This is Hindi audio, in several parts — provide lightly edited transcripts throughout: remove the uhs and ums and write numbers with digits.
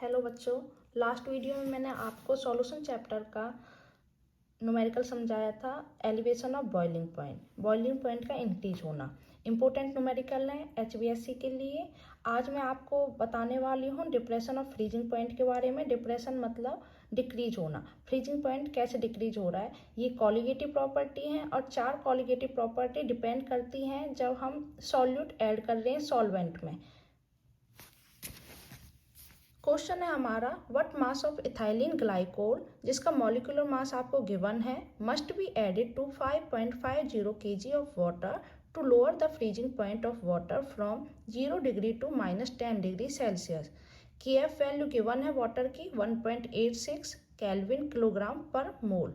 हेलो बच्चों, लास्ट वीडियो में मैंने आपको सॉल्यूशन चैप्टर का न्यूमेरिकल समझाया था। एलिवेशन ऑफ बॉइलिंग पॉइंट का इंक्रीज होना इंपॉर्टेंट न्यूमेरिकल है HBSC के लिए। आज मैं आपको बताने वाली हूँ डिप्रेशन ऑफ फ्रीजिंग पॉइंट के बारे में। डिप्रेशन मतलब डिक्रीज होना। फ्रीजिंग पॉइंट कैसे डिक्रीज हो रहा है, ये कॉलिगेटिव प्रॉपर्टी है और 4 कॉलिगेटिव प्रॉपर्टी डिपेंड करती हैं जब हम सॉल्यूट ऐड कर रहे हैं सॉल्वेंट में। क्वेश्चन है हमारा, what mass of ethylene glycol, जिसका मॉलिक्यूलर मास आपको गिवन है, must be added to 5.50 kg of water to lower the freezing point of water from 0 degree to -10 degree Celsius. KF value given है वाटर की 1.86 केल्विन किलोग्राम पर मोल।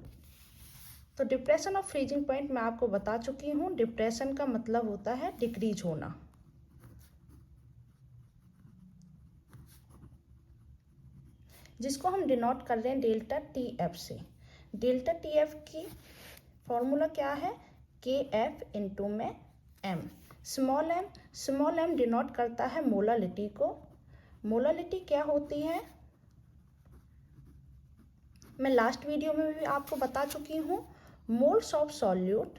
तो डिप्रेशन ऑफ फ्रीजिंग पॉइंट मैं आपको बता चुकी हूँ। डिप्रेशन का मतलब होता है डिक्रीज होना। जिसको हम डिनोट कर रहे हैं डेल्टा TF से। डेल्टा TF की फॉर्मूला क्या है, KF इंटू में M। स्मॉल m डिनोट करता है मोलालिटी को। मोलालिटी क्या होती है मैं लास्ट वीडियो में भी आपको बता चुकी हूँ, moles of solute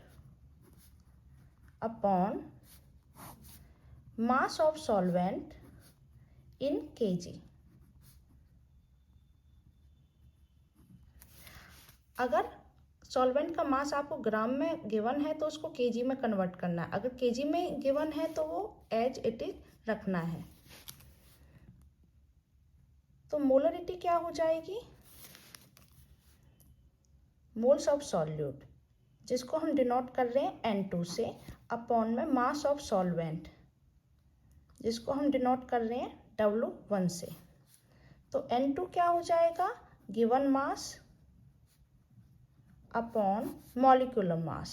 upon mass of solvent in kg। अगर सॉल्वेंट का मास आपको ग्राम में गिवन है तो उसको केजी में कन्वर्ट करना है। अगर केजी में गिवन है तो वो एज इट इज रखना है। तो मोलरिटी क्या हो जाएगी, मोल्स ऑफ सॉल्यूट, जिसको हम डिनोट कर रहे हैं N2 से, अपॉन में मास ऑफ सॉल्वेंट, जिसको हम डिनोट कर रहे हैं W1 से। तो N2 क्या हो जाएगा, given mass upon molecular mass.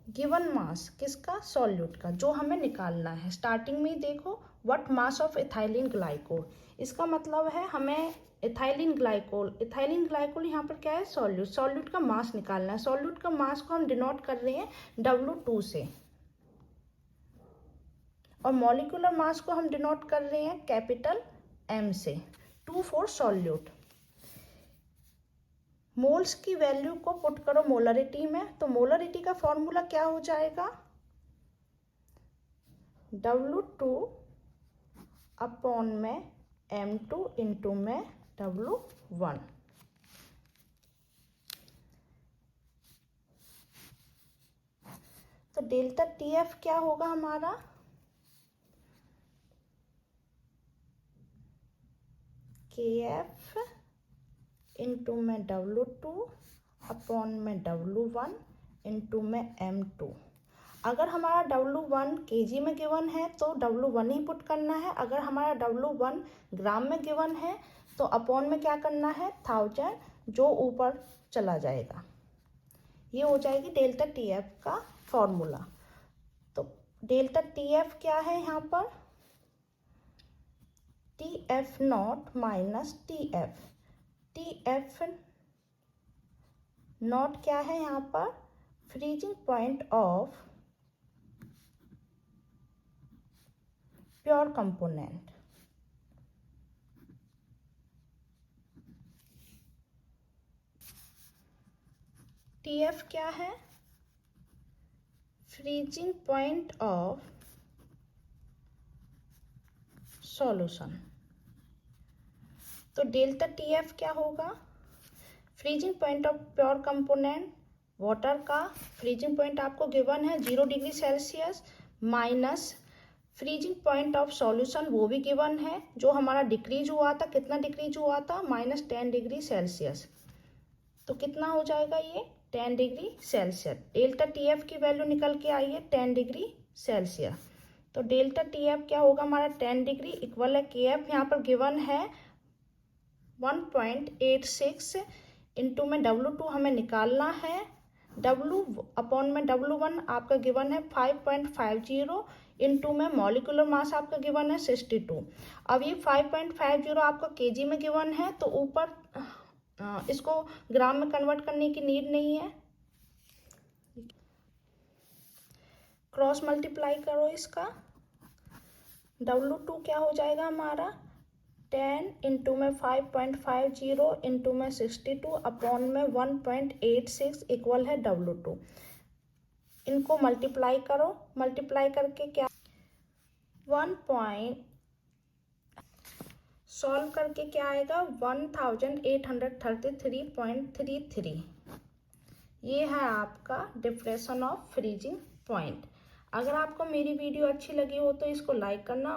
Given mass किसका, सॉल्यूट का, जो हमें निकालना है। स्टार्टिंग में ही देखो, what mass of ethylene glycol, इसका मतलब है हमें इथाइलिन ग्लाइकोल यहाँ पर क्या है, सॉल्यूट का मास निकालना है। सॉल्यूट का मास को हम डिनोट कर रहे हैं W2 से, और मॉलिक्यूलर मास को हम डिनोट कर रहे हैं कैपिटल M से। 2 फॉर सॉल्यूट। मोल्स की वैल्यू को पुट करो मोलरिटी में, तो मोलरिटी का फॉर्मूला क्या हो जाएगा, W2 अपॉन में M2 इंटू में W1। तो डेल्टा TF क्या होगा हमारा, KF इंटू में W2 अपॉन में W1 इंटू में M2। अगर हमारा W1 kg में गिवन है तो W1 ही पुट करना है। अगर हमारा W1 ग्राम में गिवन है तो अपॉन में क्या करना है, 1000, जो ऊपर चला जाएगा। ये हो जाएगी डेल्टा TF का फॉर्मूला। तो डेल्टा TF क्या है यहाँ पर, TF not minus TF not क्या है यहाँ पर, freezing point of pure component. TF क्या है, फ्रीजिंग पॉइंट ऑफ सॉल्यूशन। तो डेल्टा TF क्या होगा, freezing point of pure component water का फ्रीजिंग पॉइंट आपको गिवन है 0 degree Celsius, minus freezing point of solution वो भी गिवन है, जो हमारा डिक्रीज हुआ था, कितना डिक्रीज हुआ था, -10 डिग्री सेल्सियस। तो कितना हो जाएगा ये, 10 डिग्री सेल्सियस। डेल्टा TF की वैल्यू निकल के आई है 10 डिग्री सेल्सियस। तो डेल्टा TF क्या होगा हमारा, 10 डिग्री इक्वल है KF यहाँ पर गिवन है 1.86 इंटू में W2 हमें निकालना है, W अपॉन में W1 आपका गिवन है 5.50 इंटू में मॉलिक्यूलर मास आपका गिवन है 62। अब ये 5.50 आपका केजी में गिवन है, तो ऊपर इसको ग्राम में कन्वर्ट करने की नीड नहीं है। क्रॉस मल्टीप्लाई करो इसका, W2 क्या हो जाएगा हमारा 10 इंटू में 5.50 इंटू में 62 अपॉन में 1.86 इक्वल है W2। इनको मल्टीप्लाई करो, मल्टीप्लाई करके क्या सॉल्व करके क्या आएगा 1833.33। ये है आपका डिप्रेशन ऑफ फ्रीजिंग पॉइंट। अगर आपको मेरी वीडियो अच्छी लगी हो तो इसको लाइक करना और